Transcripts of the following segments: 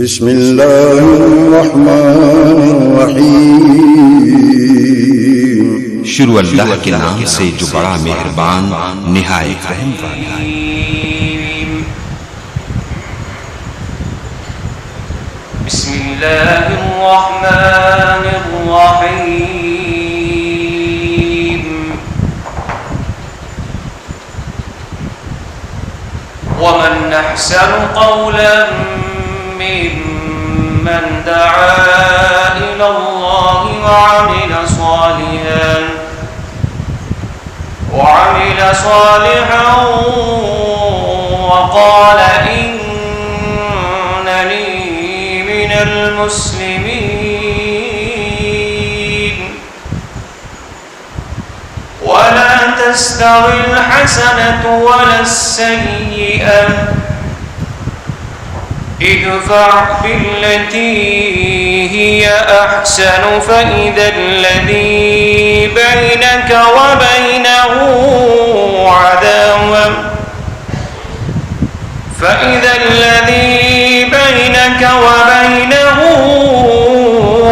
بسم الله الرحمن الرحیم شروع اللہ کے نام سے جو بڑا مہربان نہایت رحم والا ہے۔ بسم اللہ الرحمن الرحیم ومن احسن قولا ممن دعا إلى الله وعمل صالحا وقال إنني من المسلمين ولا تستوي الحسنة ولا السيئة ادفع بالتي هي أحسن فإذا الذي بينك وبينه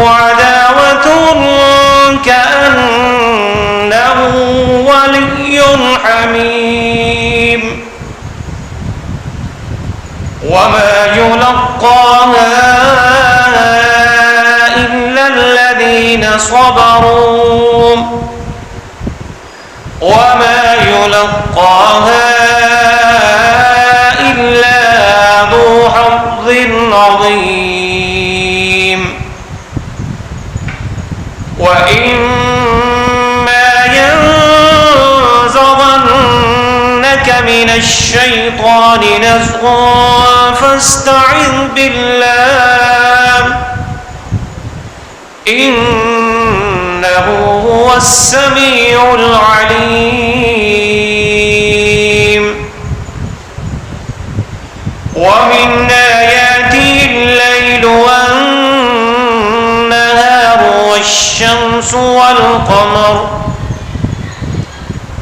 عداوة كأنه ولي حميم وما يلقاها إلا الذين صبروا وما يلقاها إلا ذو حظ عظيم وإما ينزغنك من الشيطان نزغ فاستعذ بالله إنه هو السميع العليم ومن آياته الليل والنهار والشمس والقمر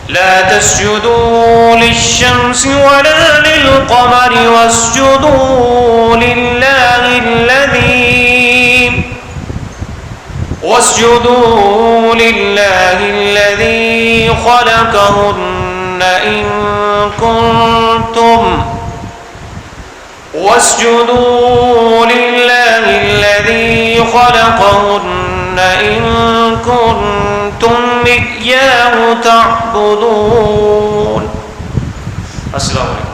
لا تسجدوا للشمس ولا للقمر واسجدوا لله الذي خلقهن إن كنتم إياه تعبدون. السلام عليكم.